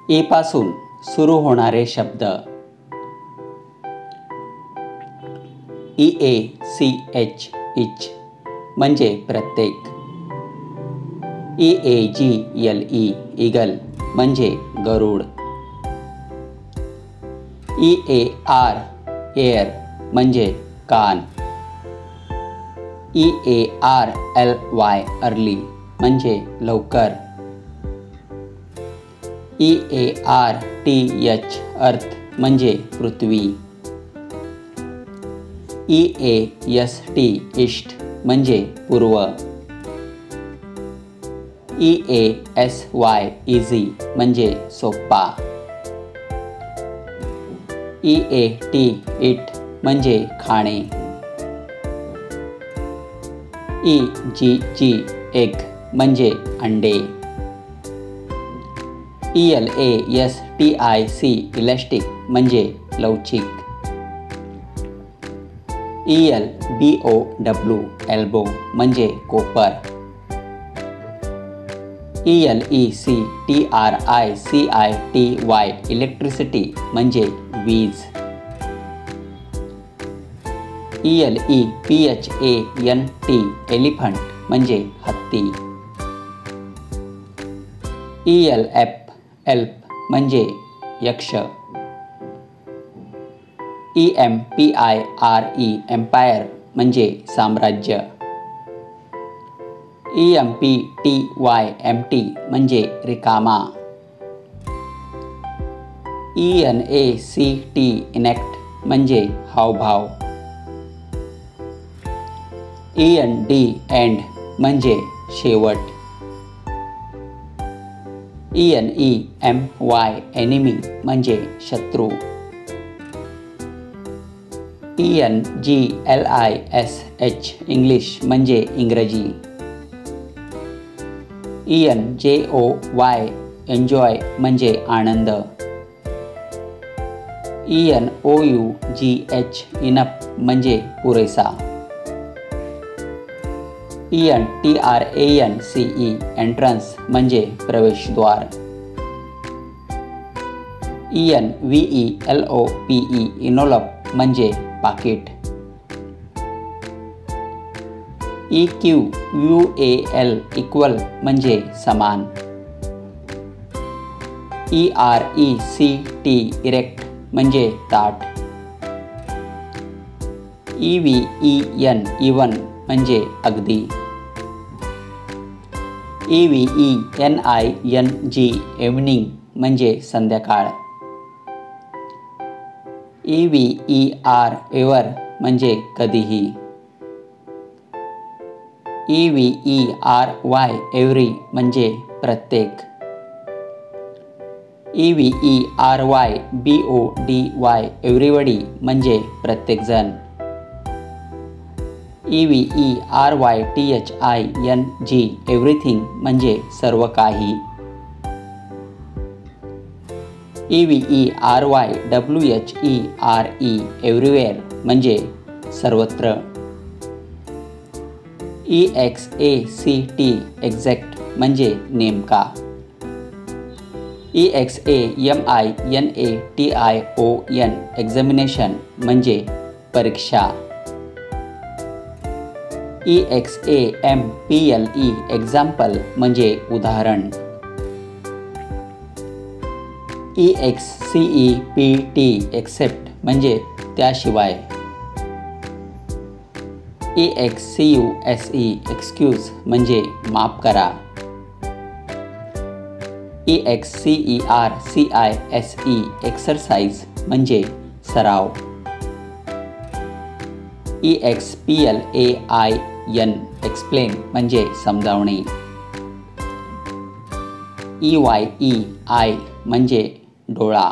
E पासून सुरू होणारे शब्द. EACH इच म्हणजे प्रत्येक. EAGLE ईगल म्हणजे गरुड. EAR एअर म्हणजे कान. EARLY अर्ली म्हणजे लवकर. EARTH अर्थ म्हणजे पृथ्वी. EAST ईस्ट म्हणजे पूर्व. EASY इझी म्हणजे सोपा. EAT इट म्हणजे खाणे. EGG एग म्हणजे अंडे. ELASTIC इलॅस्टिक म्हणजे लवचिक. ELBOW एल्बो म्हणजे कोपर. ELECTRICITY इलेक्ट्रिसिटी म्हणजे वीज. ELEPHANT एलिफंट म्हणजे हत्ती. ELF एल्फ म्हणजे यक्ष. EMPIRE एम्पायर म्हणजे साम्राज्य. EMPTY एम्प्टी म्हणजे रिकामा. ENACT इनॅक्ट म्हणजे हावभाव. END एंड म्हणजे शेवट. ENEMY एनिमी म्हणजे शत्रू. ENGLISH इंग्लिश म्हणजे इंग्रजी. ENJOY एन्जॉय म्हणजे आनंद. ENOUGH इनफ म्हणजे पुरेसा. ENTRANCE एंट्रन्स म्हणजे प्रवेशद्वार. ENVELOPE इनोलप म्हणजे पाकिट. EQUAL इक्वल म्हणजे समान. ERECT इरेक्ट म्हणजे ताट. EVEN इवन म्हणजे अगदी. EVENING इव्हनिंग म्हणजे संध्याकाळ. EVER एव्हर म्हणजे कधीही. EVERY एव्हरी म्हणजे प्रत्येक. EVERYBODY एव्हरीबडी म्हणजे प्रत्येकजण. EVERYTHING एव्हरीथिंग म्हणजे सर्व काही. EVERYWHERE एव्हरीवेअर म्हणजे सर्वत्र. EXACT एक्झॅक्ट म्हणजे नेमका. EXAMINATION एक्झामिनेशन म्हणजे परीक्षा. EXAMPLE एक्झाम्पल म्हणजे उदाहरण. EXCEPT एक्सेप्ट म्हणजे त्याशिवाय. EXCUSE एक्सक्यूज म्हणजे माफ करा. EXCERCISE एक्सरसाइज म्हणजे सराव. EXPLAIN एक्सप्लेन म्हणजे समजावणे. EYEI म्हणजे डोळा.